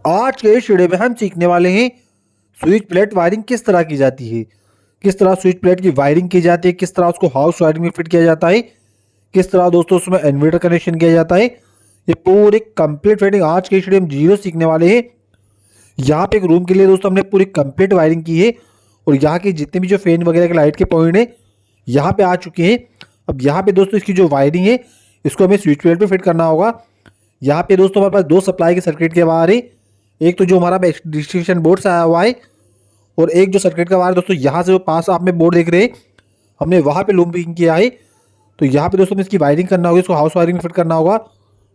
आज के इस वीडियो में हम सीखने वाले हैं स्विच प्लेट वायरिंग किस तरह की जाती है, किस तरह स्विच प्लेट की वायरिंग की जाती है, किस तरह उसको हाउस वायरिंग में फिट किया जाता है, किस तरह दोस्तों उसमें इन्वर्टर कनेक्शन किया जाता है। ये पूरी कंप्लीट फिटिंग आज के इस वीडियो में जीरो सीखने वाले हैं। यहाँ पे एक रूम के लिए दोस्तों हमने पूरी कंप्लीट वायरिंग की है और यहाँ के जितने भी जो फैन वगैरह के लाइट के पॉइंट है यहाँ पे आ चुके हैं। अब यहाँ पे दोस्तों इसकी जो वायरिंग है इसको हमें स्विच प्लेट पे फिट करना होगा। यहाँ पे दोस्तों हमारे पास दो सप्लाई के सर्किट के वायर है, एक तो जो हमारा डिस्ट्रीब्यूशन बोर्ड से आया हुआ है और एक जो सर्किट का वायर दोस्तों यहाँ से जो पास आप में बोर्ड देख रहे हैं हमने वहाँ पे लूपिंग किया है। तो यहाँ पे दोस्तों हमें इसकी वायरिंग करना होगी, इसको हाउस वायरिंग में फिट करना होगा।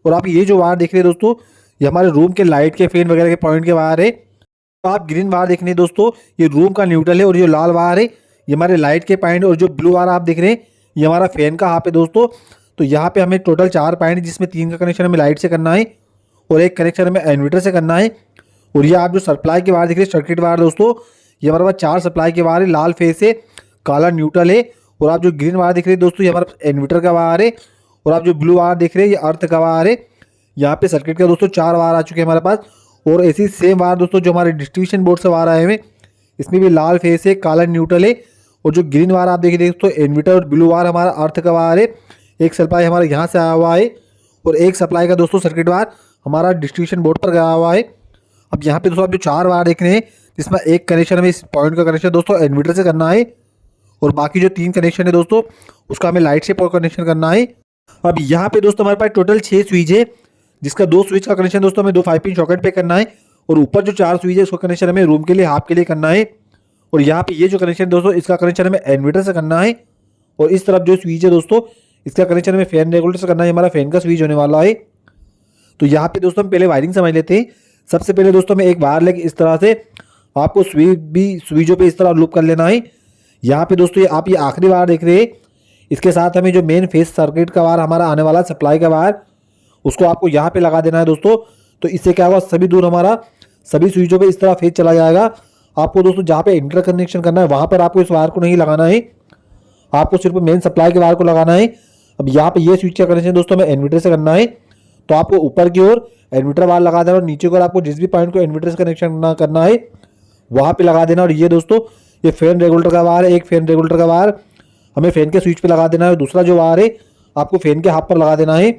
और आप ये जो वायर देख रहे हैं दोस्तों ये हमारे रूम के लाइट के फैन वगैरह के पॉइंट के वायर है। तो आप ग्रीन वायर देख रहे हैं दोस्तों ये रूम का न्यूट्रल है और जो लाल वायर है ये हमारे लाइट के पॉइंट और जो ब्लू वायर आप देख रहे हैं ये हमारा फैन का हाफ है दोस्तों। तो यहाँ पे हमें टोटल 4 पॉइंट है जिसमें 3 का कनेक्शन हमें लाइट से करना है और एक कनेक्शन हमें इन्वर्टर से करना है। और ये आप जो सप्लाई के वायर देख रहे हैं सर्किट वायर दोस्तों ये हमारे पास 4 सप्लाई के वायर है, लाल फेस है, काला न्यूट्रल है। और आप जो ग्रीन वायर देख रहे हैं दोस्तों ये हमारा इन्वर्टर का वायर है और आप जो ब्लू वायर देख रहे हैं ये अर्थ का वायर है। यहाँ पे सर्किट का दोस्तों 4 वायर आ चुके हैं हमारे पास। और ऐसी सेम वायर दोस्तों जो हमारे डिस्ट्रीब्यूशन बोर्ड से वायर आए हुए इसमें भी लाल फेस है, काला न्यूट्रल है। और जो ग्रीन वायर आप देखिए दोस्तों इन्वर्टर और ब्लू वायर हमारा अर्थ का वायर है। एक सप्लाई हमारा यहाँ से आया हुआ है और एक सप्लाई का दोस्तों सर्किट वायर हमारा डिस्ट्रीब्यूशन बोर्ड पर गया हुआ है। अब यहाँ पे दोस्तों आप जो 4 वायर देख रहे हैं जिसमें एक कनेक्शन हमें इस पॉइंट का कनेक्शन दोस्तों इन्वर्टर से करना है और बाकी जो 3 कनेक्शन है दोस्तों उसका हमें लाइट से कनेक्शन करना है। अब यहाँ पे दोस्तों हमारे पास टोटल 6 स्विच है जिसका 2 स्विच का कनेक्शन दोस्तों हमें 2 5 पिन सॉकेट पे करना है और ऊपर जो 4 स्विच है उसका कनेक्शन हमें रूम के लिए हाफ के लिए करना है। और यहाँ पे ये जो कनेक्शन दोस्तों इसका कनेक्शन हमें इन्वर्टर से करना है और इस तरफ जो स्विच है दोस्तों इसका कनेक्शन हमें फैन रेगुलेटर से करना है, हमारा फैन का स्विच होने वाला है। तो यहाँ पे दोस्तों हम पहले वायरिंग समझ लेते हैं। सबसे पहले दोस्तों हमें एक वायर लेके इस तरह से आपको स्विचों पे इस तरह लूप कर लेना है। यहाँ पे दोस्तों आप ये आखिरी वायर देख रहे हैं इसके साथ हमें जो मेन फेस सर्किट का वायर हमारा आने वाला सप्लाई का वायर उसको आपको यहाँ पे लगा देना है दोस्तों। तो इससे क्या होगा सभी दूर हमारा सभी स्विचों पे इस तरह फेस चला जाएगा। आपको दोस्तों जहाँ पे इंटर कनेक्शन करना है वहाँ पर आपको इस वायर को नहीं लगाना है, आपको सिर्फ मेन सप्लाई के वायर को लगाना है। अब यहाँ पे ये स्विच का कनेक्शन दोस्तों हमें इन्वर्टर से करना है तो आपको ऊपर की ओर इन्वर्टर वायर लगा देना और नीचे की ओर आपको जिस भी पॉइंट को इन्वर्टर से कनेक्शन करना है वहाँ पे लगा देना। और ये दोस्तों ये फैन रेगुलेटर का वायर है, एक फैन रेगुलेटर का वायर हमें फैन के स्विच पे लगा देना है और दूसरा जो वायर है आपको फैन के हाफ पर लगा देना है।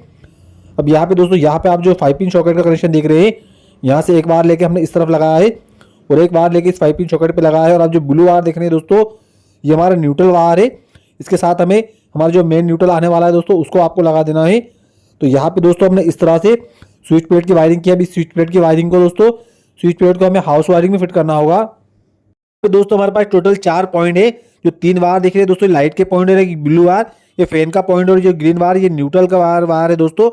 अब यहाँ पे दोस्तों यहाँ पे आप जो 5 पिन सॉकेट का कनेक्शन देख रहे हैं यहाँ से एक वायर लेके हमने इस तरफ लगाया है और एक वायर लेके इस 5 पिन सॉकेट पे लगाया है। और आप जो ब्लू वायर देख रहे हैं दोस्तों ये हमारा न्यूट्रल वायर है, इसके साथ हमें हमारा जो मेन न्यूट्रल आने वाला है दोस्तों उसको आपको लगा देना है। तो यहाँ पे दोस्तों हमने इस तरह से स्विच प्लेट की वायरिंग किया। अभी स्विच प्लेट की वायरिंग को दोस्तों स्विच प्लेट को हमें हाउस वायरिंग में फिट करना होगा। तो दोस्तों हमारे पास टोटल 4 पॉइंट है। जो 3 वायर देख रहे हैं दोस्तों लाइट के पॉइंट है, ब्लू वायर ये फैन का पॉइंट और जो ग्रीन वायर ये न्यूट्रल का वायर है दोस्तों।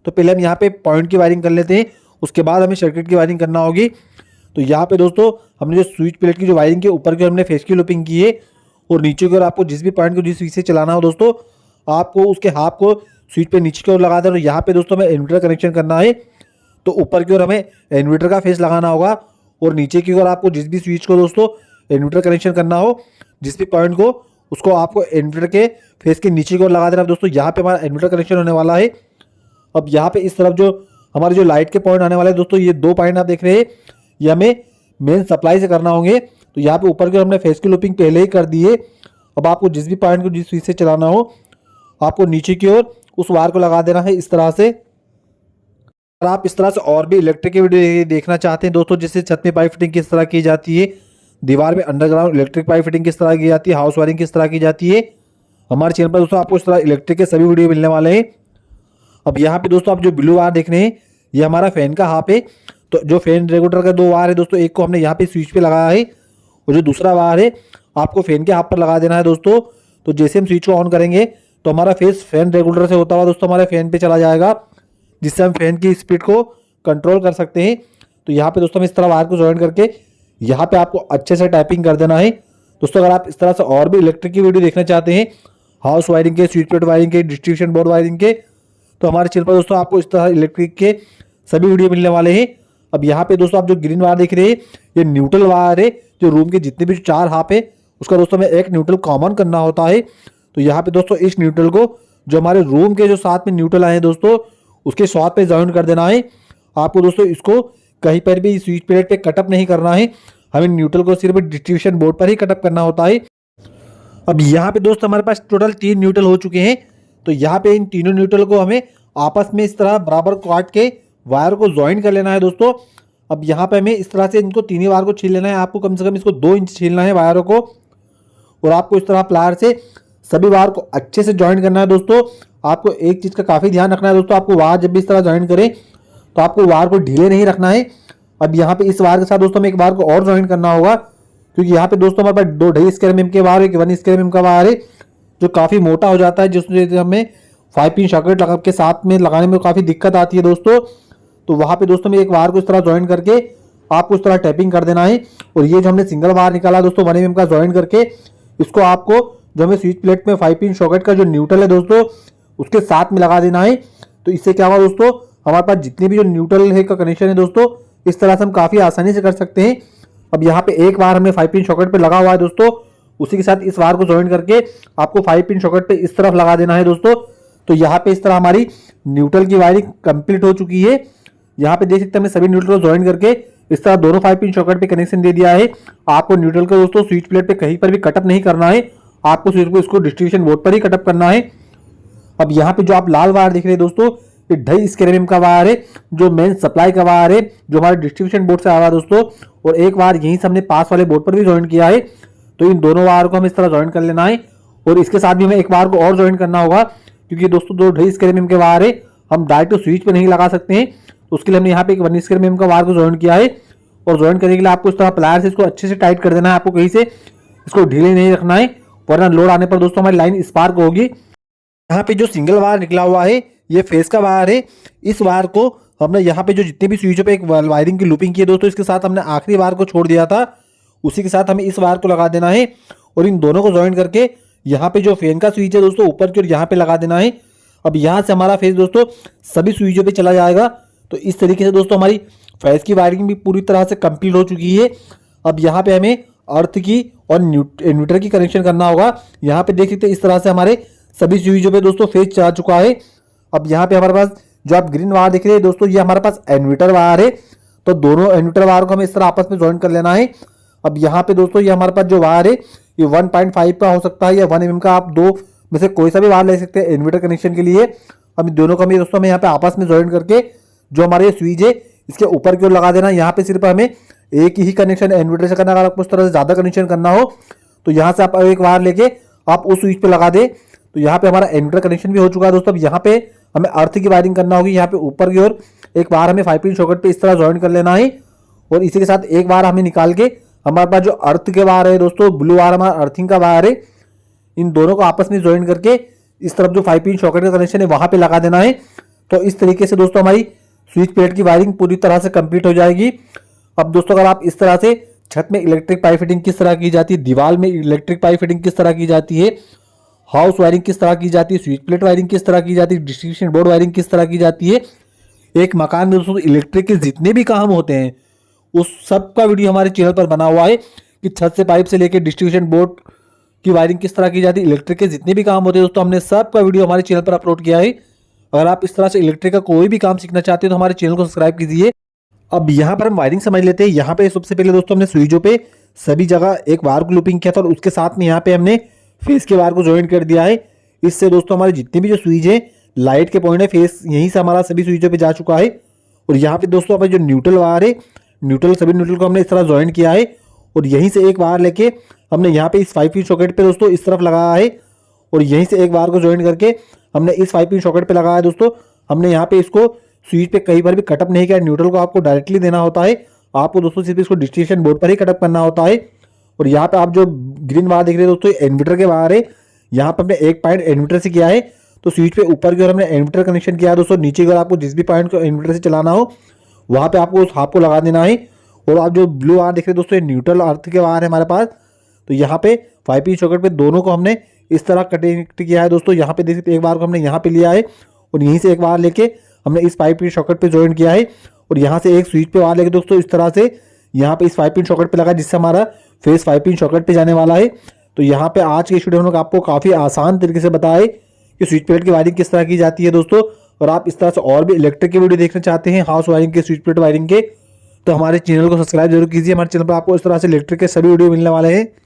तो पहले हम यहाँ पे पॉइंट की वायरिंग कर लेते हैं, उसके बाद हमें सर्किट की वायरिंग करना होगी। तो यहाँ पे दोस्तों हमने जो स्विच प्लेट की जो वायरिंग की ऊपर की हमने फेस की लूपिंग की है और नीचे की ओर आपको जिस भी पॉइंट को जिस स्विच से चलाना हो दोस्तों आपको उसके हाफ को स्विच पे नीचे की ओर लगा देना। और यहाँ पे दोस्तों हमें इन्वर्टर कनेक्शन करना है तो ऊपर की ओर हमें इन्वर्टर का फेस लगाना होगा और नीचे की ओर आपको जिस भी स्विच को दोस्तों इन्वर्टर कनेक्शन करना हो जिस भी पॉइंट को उसको आपको इन्वर्टर के फेस के नीचे की ओर लगा देना। दोस्तों यहाँ पे हमारा इन्वर्टर कनेक्शन होने वाला है। अब यहाँ पे इस तरफ जो हमारे जो लाइट के पॉइंट आने वाले हैं दोस्तों ये 2 पॉइंट आप देख रहे हैं ये हमें मेन सप्लाई से करना होंगे। तो यहाँ पे ऊपर की ओर हमने फेस की लूपिंग पहले ही कर दी है। अब आपको जिस भी पॉइंट को जिस स्विच से चलाना हो आपको नीचे की ओर उस वायर को लगा देना है इस तरह से। अगर आप इस तरह से और भी इलेक्ट्रिक की वीडियो देखना चाहते हैं दोस्तों जैसे छत में पाइप फिटिंग किस तरह की जाती है, दीवार में अंडरग्राउंड इलेक्ट्रिक पाइप फिटिंग किस तरह की जाती है, हाउस वायरिंग किस तरह की जाती है, हमारे चैनल पर दोस्तों आपको इस तरह इलेक्ट्रिक के सभी वीडियो मिलने वाले हैं। अब यहाँ पे दोस्तों आप जो ब्लू वायर देख रहे हैं ये हमारा फैन का हाफ है। तो जो फैन रेगुलेटर का 2 वायर है दोस्तों एक को हमने यहाँ पे स्विच पे लगाया है और जो दूसरा वायर है आपको फैन के हाफ पर लगा देना है दोस्तों। तो जैसे हम स्विच को ऑन करेंगे तो हमारा फेस फैन रेगुलेटर से होता हुआ दोस्तों हमारे फैन पे चला जाएगा जिससे हम फैन की स्पीड को कंट्रोल कर सकते हैं। तो यहाँ पे दोस्तों हम इस तरह वायर को ज्वाइन करके यहाँ पे आपको अच्छे से टाइपिंग कर देना है। दोस्तों अगर आप इस तरह से और भी इलेक्ट्रिक की वीडियो देखना चाहते हैं हाउस वायरिंग के, स्विच प्लेट वायरिंग के, डिस्ट्रीब्यूशन बोर्ड वायरिंग के तो हमारे चैनल पर दोस्तों आपको इस तरह इलेक्ट्रिक के सभी वीडियो मिलने वाले हैं। अब यहाँ पे दोस्तों आप जो ग्रीन वायर देख रहे हैं ये न्यूट्रल वायर है। जो रूम के जितने भी 4 हाफ है उसका दोस्तों हमें एक न्यूट्रल कॉमन करना होता है। तो यहाँ पे दोस्तों इस न्यूट्रल को जो हमारे रूम के जो साथ में न्यूट्रल आए हैं दोस्तों उसके साथ पे ज्वाइन कर देना है। आपको दोस्तों इसको कहीं पर भी स्विच प्लेट पे कटअप नहीं करना है, हमें न्यूट्रल को सिर्फ डिस्ट्रीब्यूशन बोर्ड पर ही कटअप करना होता है। अब यहाँ पे दोस्त हमारे पास टोटल 3 न्यूट्रल हो चुके हैं। तो यहाँ पे इन तीनों न्यूट्रल को हमें आपस में इस तरह बराबर काट के वायर को ज्वाइन कर लेना है दोस्तों। अब यहाँ पे हमें इस तरह से इनको तीनों वायर को छील लेना है। आपको कम से कम इसको 2 इंच छीलना है वायरों को, और आपको इस तरह प्लायर से सभी वायर को अच्छे से ज्वाइन करना है दोस्तों। आपको एक चीज़ का काफ़ी ध्यान रखना है दोस्तों, आपको वायर जब भी इस तरह ज्वाइन करें तो आपको वायर को ढीले नहीं रखना है। अब यहाँ पे इस वायर के साथ दोस्तों हमें एक वायर को और ज्वाइन करना होगा, क्योंकि यहाँ पे दोस्तों हमारे पास 2 2.5 स्क्वायर mm के वायर, 1 स्क्वायर mm का वायर है जो काफ़ी मोटा हो जाता है, जिसमें हमें 5 पिन सॉकेट लगा के साथ में लगाने में काफ़ी दिक्कत आती है दोस्तों। तो वहाँ पे दोस्तों में एक वायर को इस तरह ज्वाइन करके आपको इस तरह टैपिंग कर देना है। और ये जो हमने सिंगल वायर निकाला दोस्तों 1 mm का ज्वाइन करके, इसको आपको जो हमें स्विच प्लेट में 5 पिन सॉकेट का जो न्यूट्रल है दोस्तों उसके साथ में लगा देना है। तो इससे क्या होगा दोस्तों, हमारे पास जितने भी जो न्यूट्रल है का कनेक्शन है दोस्तों इस तरह से हम काफ़ी आसानी से कर सकते हैं। अब यहाँ पे एक वायर हमने 5 पिन सॉकेट पे लगा हुआ है दोस्तों, उसी के साथ इस वायर को ज्वाइन करके आपको 5 पिन सॉकेट पे इस तरफ लगा देना है दोस्तों। तो यहाँ पे इस तरह हमारी न्यूट्रल की वायरिंग कंप्लीट हो चुकी है। यहाँ पे देख सकते हैं हमने सभी न्यूट्रल को ज्वाइन करके इस तरह दोनों 5 पिन सॉकेट पे कनेक्शन दे दिया है। आपको न्यूट्रल को दोस्तों स्विच प्लेट पे कहीं पर भी कटअप नहीं करना है, आपको सिर्फ इसको डिस्ट्रीब्यूशन बोर्ड पर ही कटअप करना है। अब यहाँ पे जो आप लाल वायर देख रहे हैं दोस्तों, ये 2.5 स्क्वायर mm का वायर है जो मेन सप्लाई का वायर है, जो हमारे डिस्ट्रीब्यूशन बोर्ड से आ रहा है दोस्तों। और एक वायर यहीं से हमने पास वाले बोर्ड पर भी ज्वाइन किया है। तो इन दोनों वायर को हम इस तरह ज्वाइन कर लेना है, और इसके साथ भी हमें एक वायर को और ज्वाइन करना होगा, क्योंकि दोस्तों 2 2.5 स्क्वायर mm के वायर है, हम डायरेक्ट स्विच पे नहीं लगा सकते हैं। तो उसके लिए हमने यहाँ पे एक 1 स्क्वायर mm का वायर को ज्वाइन किया है। और ज्वाइन करने के लिए आपको इस तरह प्लायर से इसको अच्छे से टाइट कर देना है, आपको कहीं से इसको ढीले नहीं रखना है, वरना लोड आने पर दोस्तों हमारी लाइन स्पार्क होगी। यहाँ पे जो सिंगल वायर निकला हुआ है ये फेस का वायर है। इस वायर को हमने यहाँ पे जो जितने भी स्विचों पे एक वायरिंग की लूपिंग की है दोस्तों, इसके साथ हमने आखिरी वायर को छोड़ दिया था, उसी के साथ हमें इस वायर को लगा देना है। और इन दोनों को ज्वाइन करके यहाँ पे जो फैन का स्विच है दोस्तों ऊपर की ओर यहाँ पे लगा देना है। अब यहाँ से हमारा फेस दोस्तों सभी स्विचों पे चला जाएगा। तो इस तरीके से दोस्तों हमारी फेस की वायरिंग भी पूरी तरह से कंप्लीट हो चुकी है। अब यहाँ पे हमें अर्थ की और इन्वर्टर की कनेक्शन करना होगा। यहाँ पे देख सकते हैं इस तरह से हमारे सभी स्विचों पे दोस्तों फेस जा चुका है। अब यहाँ पे हमारे पास जो आप ग्रीन वायर दिख रहे हैं दोस्तों, ये हमारे पास इन्वर्टर वायर है। तो दोनों इन्वर्टर वायर को हमें इस तरह आपस में ज्वाइन कर लेना है। अब यहाँ पे दोस्तों ये हमारे पास जो वायर है ये 1.5 का हो सकता है या 1 mm का, आप दो में से कोई सा भी वायर ले सकते हैं इन्वर्टर कनेक्शन के लिए। अब दोनों को हमें दोस्तों हमें यहाँ पे आपस में ज्वाइन करके जो हमारे स्विच है इसके ऊपर की ओर लगा देना। यहाँ पे सिर्फ हमें एक ही कनेक्शन इन्वर्टर से करना, अगर आपको उस तरह से ज़्यादा कनेक्शन करना हो तो यहाँ से आप एक वायर लेके आप उस स्विच पे लगा दें। तो यहाँ पे हमारा इन्वर्टर कनेक्शन भी हो चुका है दोस्तों। अब यहाँ पे हमें अर्थ की वायरिंग करना होगी। यहाँ पे ऊपर की ओर एक वायर हमें 5 पिन सॉकेट पे इस तरह ज्वाइन कर लेना है, और इसी के साथ एक वायर हमें निकाल के हमारे पास जो अर्थ के वायर है दोस्तों, ब्लू वायर हमारा अर्थिंग का वायर है, इन दोनों को आपस में ज्वाइन करके इस तरफ जो 5 पिन सॉकेट का कनेक्शन है वहां पे लगा देना है। तो इस तरीके से दोस्तों हमारी स्विच प्लेट की वायरिंग पूरी तरह से कंप्लीट हो जाएगी। अब दोस्तों अगर आप इस तरह से छत में इलेक्ट्रिक पाइप फिटिंग किस तरह की जाती है, दीवार में इलेक्ट्रिक पाइप फिटिंग किस तरह की जाती है, हाउस वायरिंग किस तरह की जाती है, स्विच प्लेट वायरिंग किस तरह की जाती है, डिस्ट्रीब्यूशन बोर्ड वायरिंग किस तरह की जाती है, एक मकान में दोस्तों इलेक्ट्रिक के जितने भी काम होते हैं उस सब का वीडियो हमारे चैनल पर बना हुआ है कि छत से पाइप से लेकर डिस्ट्रीब्यूशन बोर्ड की वायरिंग किस तरह की जाती है, इलेक्ट्रिक के जितने भी काम होते हैं दोस्तों हमने सब का वीडियो हमारे चैनल पर अपलोड किया है। अगर आप इस तरह से इलेक्ट्रिक का कोई भी काम सीखना चाहते हैं तो हमारे चैनल को सब्सक्राइब कीजिए। अब यहाँ पर हम वायरिंग समझ लेते हैं। यहाँ पे सबसे पहले दोस्तों हमने स्विचों पे सभी जगह एक वायर को लूपिंग किया था, और उसके साथ में यहाँ पे हमने फेस के वायर को ज्वाइन कर दिया है। इससे दोस्तों हमारे जितने भी जो स्विच है लाइट के पॉइंट है फेस यहीं से हमारा सभी स्विचों पे जा चुका है। और यहाँ पे दोस्तों हमारे जो न्यूट्रल वायर है, सभी न्यूट्रल को हमने इस तरह ज्वाइन किया है, और यहीं से एक वायर लेके हमने यहाँ पे इस 5 पिन सॉकेट पे दोस्तों इस तरफ लगाया है, और यहीं से एक वायर को ज्वाइन करके हमने इस 5 पिन सॉकेट पे लगाया है दोस्तों। हमने यहाँ पे इसको स्विच पे कई बार भी कटअप नहीं किया, न्यूट्रल को आपको डायरेक्टली देना होता है, आपको दोस्तों सिर्फ इसको डिस्ट्रीब्यूशन बोर्ड पर ही कटअप करना होता है। और यहाँ पे आप जो ग्रीन वायर देख रहे हैं दोस्तों इन्वर्टर के वायर है, यहाँ पे हमने एक पॉइंट इन्वर्टर से किया है। तो स्विच पे ऊपर की ओर हमने इन्वर्टर कनेक्शन किया है दोस्तों, नीचे की ओर आपको जिस भी पॉइंट को इन्वर्टर से चलाना हो वहाँ पे आपको उस हाफ को लगा देना है। और आप जो ब्लू वायर देख रहे हैं दोस्तों ये न्यूट्रल अर्थ के वायर है हमारे पास। तो यहाँ पे 5 पिन सॉकेट पे दोनों को हमने इस तरह कनेक्ट किया है दोस्तों। यहाँ पे देख सकते एक बार को हमने यहाँ पे लिया है, और यहीं से एक वायर लेके हमने इस 5 पिन सॉकेट पे ज्वाइन किया है, और यहाँ से एक स्विच पे वायर लेके दोस्तों इस तरह से यहाँ पे इस 5 पिन सॉकेट पे लगा, जिससे हमारा फेस 5 पिन सॉकेट पे जाने वाला है। तो यहाँ पे आज के स्टूडियो में आपको काफ़ी आसान तरीके से बताए कि स्विच प्लेट की वायरिंग किस तरह की जाती है दोस्तों। और आप इस तरह से और भी इलेक्ट्रिक की वीडियो देखना चाहते हैं हाउस वायरिंग के, स्विच प्लेट वायरिंग के, तो हमारे चैनल को सब्सक्राइब जरूर कीजिए। हमारे चैनल पर आपको इस तरह से इलेक्ट्रिक के सभी वीडियो मिलने वाले हैं।